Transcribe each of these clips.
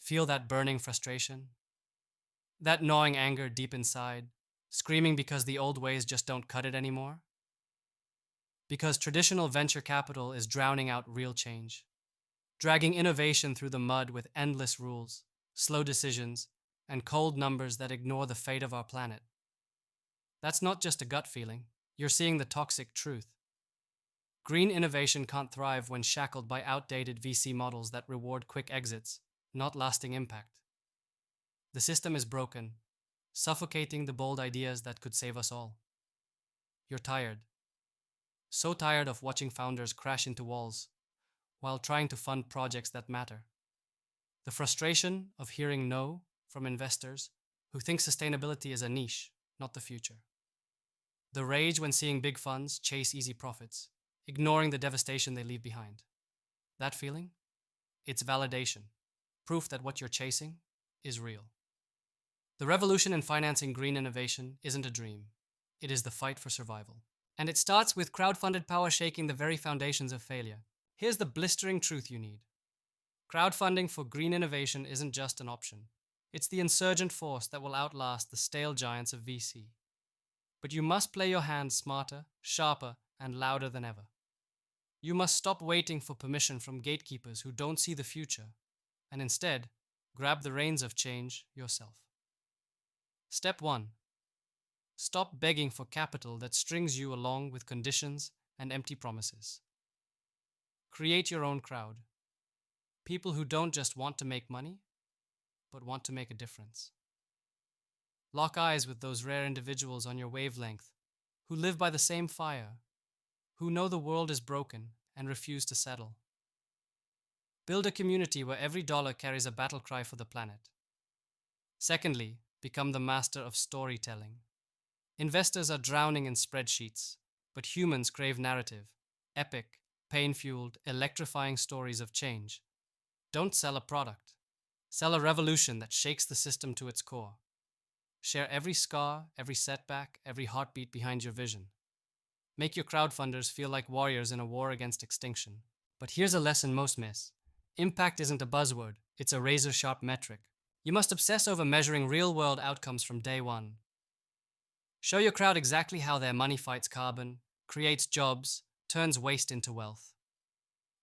Feel that burning frustration? That gnawing anger deep inside, screaming because the old ways just don't cut it anymore? Because traditional venture capital is drowning out real change, dragging innovation through the mud with endless rules, slow decisions, and cold numbers that ignore the fate of our planet. That's not just a gut feeling, you're seeing the toxic truth. Green innovation can't thrive when shackled by outdated VC models that reward quick exits, not lasting impact. The system is broken, suffocating the bold ideas that could save us all. You're tired. So tired of watching founders crash into walls while trying to fund projects that matter. The frustration of hearing no from investors who think sustainability is a niche, not the future. The rage when seeing big funds chase easy profits, ignoring the devastation they leave behind. That feeling? It's validation, proof that what you're chasing is real. The revolution in financing green innovation isn't a dream. It is the fight for survival. And it starts with crowdfunded power shaking the very foundations of failure. Here's the blistering truth you need. Crowdfunding for green innovation isn't just an option. It's the insurgent force that will outlast the stale giants of VC. But you must play your hand smarter, sharper, and louder than ever. You must stop waiting for permission from gatekeepers who don't see the future, and instead, grab the reins of change yourself. Step 1. Stop begging for capital that strings you along with conditions and empty promises. Create your own crowd. People who don't just want to make money, but want to make a difference. Lock eyes with those rare individuals on your wavelength who live by the same fire, who know the world is broken and refuse to settle. Build a community where every dollar carries a battle cry for the planet. Secondly, become the master of storytelling. Investors are drowning in spreadsheets, but humans crave narrative, epic, pain-fueled, electrifying stories of change. Don't sell a product. Sell a revolution that shakes the system to its core. Share every scar, every setback, every heartbeat behind your vision. Make your crowdfunders feel like warriors in a war against extinction. But here's a lesson most miss. Impact isn't a buzzword, it's a razor-sharp metric. You must obsess over measuring real-world outcomes from day one. Show your crowd exactly how their money fights carbon, creates jobs, turns waste into wealth.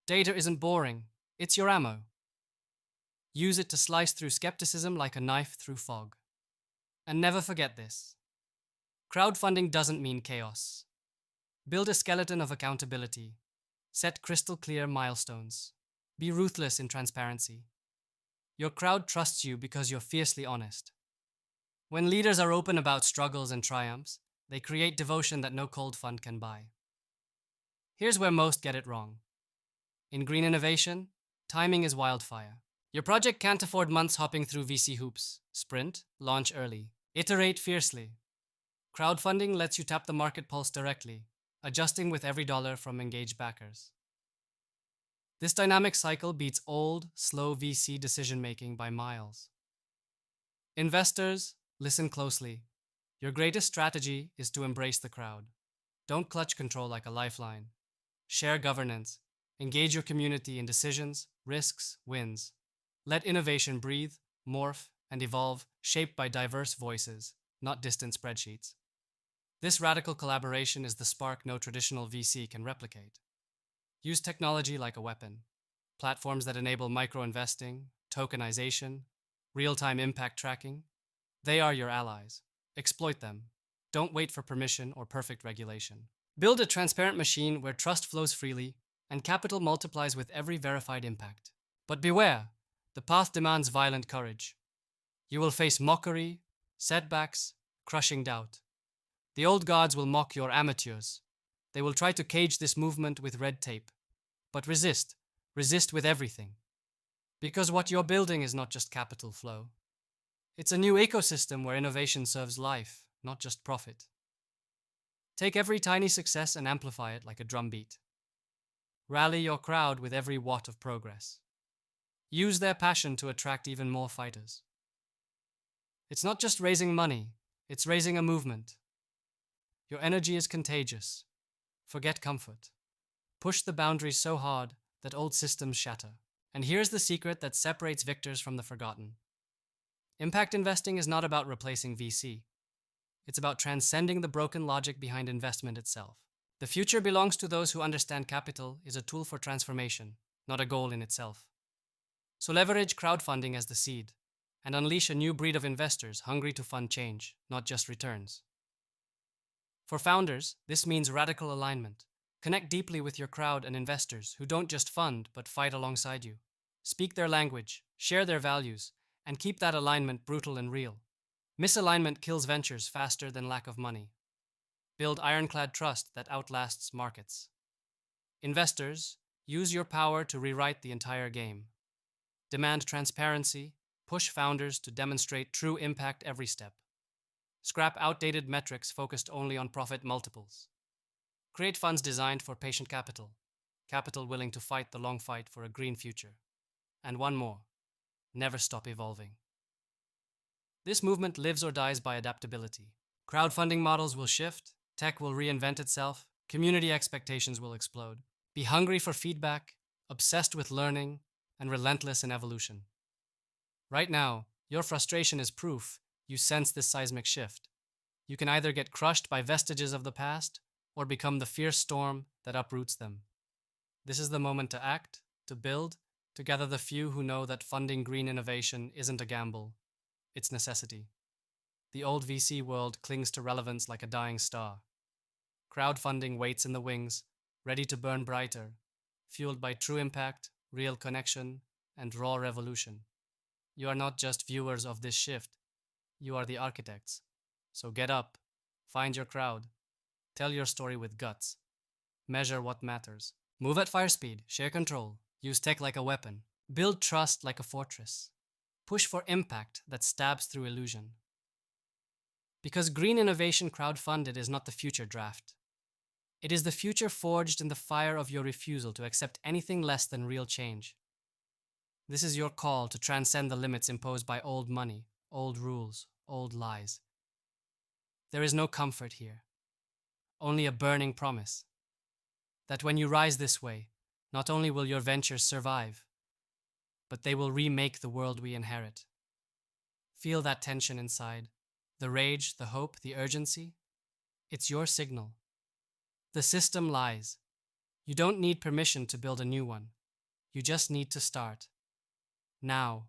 Data isn't boring, it's your ammo. Use it to slice through skepticism like a knife through fog. And never forget this. Crowdfunding doesn't mean chaos. Build a skeleton of accountability. Set crystal clear milestones. Be ruthless in transparency. Your crowd trusts you because you're fiercely honest. When leaders are open about struggles and triumphs, they create devotion that no cold fund can buy. Here's where most get it wrong. In green innovation, timing is wildfire. Your project can't afford months hopping through VC hoops. Sprint, launch early. Iterate fiercely. Crowdfunding lets you tap the market pulse directly, adjusting with every dollar from engaged backers. This dynamic cycle beats old, slow VC decision-making by miles. Investors, listen closely. Your greatest strategy is to embrace the crowd. Don't clutch control like a lifeline. Share governance. Engage your community in decisions, risks, wins. Let innovation breathe, morph, and evolve, shaped by diverse voices, not distant spreadsheets. This radical collaboration is the spark no traditional VC can replicate. Use technology like a weapon. Platforms that enable micro-investing, tokenization, real-time impact tracking. They are your allies. Exploit them. Don't wait for permission or perfect regulation. Build a transparent machine where trust flows freely and capital multiplies with every verified impact. But beware, the path demands violent courage. You will face mockery, setbacks, crushing doubt. The old guards will mock your amateurs. They will try to cage this movement with red tape. But resist. Resist with everything. Because what you're building is not just capital flow. It's a new ecosystem where innovation serves life, not just profit. Take every tiny success and amplify it like a drumbeat. Rally your crowd with every watt of progress. Use their passion to attract even more fighters. It's not just raising money, it's raising a movement. Your energy is contagious. Forget comfort. Push the boundaries so hard that old systems shatter. And here's the secret that separates victors from the forgotten. Impact investing is not about replacing VC. It's about transcending the broken logic behind investment itself. The future belongs to those who understand capital is a tool for transformation, not a goal in itself. So leverage crowdfunding as the seed and unleash a new breed of investors hungry to fund change, not just returns. For founders, this means radical alignment. Connect deeply with your crowd and investors who don't just fund but fight alongside you. Speak their language, share their values, and keep that alignment brutal and real. Misalignment kills ventures faster than lack of money. Build ironclad trust that outlasts markets. Investors, use your power to rewrite the entire game. Demand transparency, push founders to demonstrate true impact every step. Scrap outdated metrics focused only on profit multiples. Create funds designed for patient capital, capital willing to fight the long fight for a green future. And one more, never stop evolving. This movement lives or dies by adaptability. Crowdfunding models will shift, tech will reinvent itself, community expectations will explode. Be hungry for feedback, obsessed with learning, and relentless in evolution. Right now, your frustration is proof you sense this seismic shift. You can either get crushed by vestiges of the past or become the fierce storm that uproots them. This is the moment to act, to build, to gather the few who know that funding green innovation isn't a gamble, it's necessity. The old VC world clings to relevance like a dying star. Crowdfunding waits in the wings, ready to burn brighter, fueled by true impact, real connection, and raw revolution. You are not just viewers of this shift, you are the architects. So get up, find your crowd, tell your story with guts, measure what matters. Move at fire speed, share control, use tech like a weapon, build trust like a fortress. Push for impact that stabs through illusion. Because green innovation crowdfunded is not the future draft. It is the future forged in the fire of your refusal to accept anything less than real change. This is your call to transcend the limits imposed by old money, old rules, old lies. There is no comfort here, only a burning promise that when you rise this way, not only will your ventures survive, but they will remake the world we inherit. Feel that tension inside, the rage, the hope, the urgency. It's your signal. The system lies. You don't need permission to build a new one. You just need to start. Now.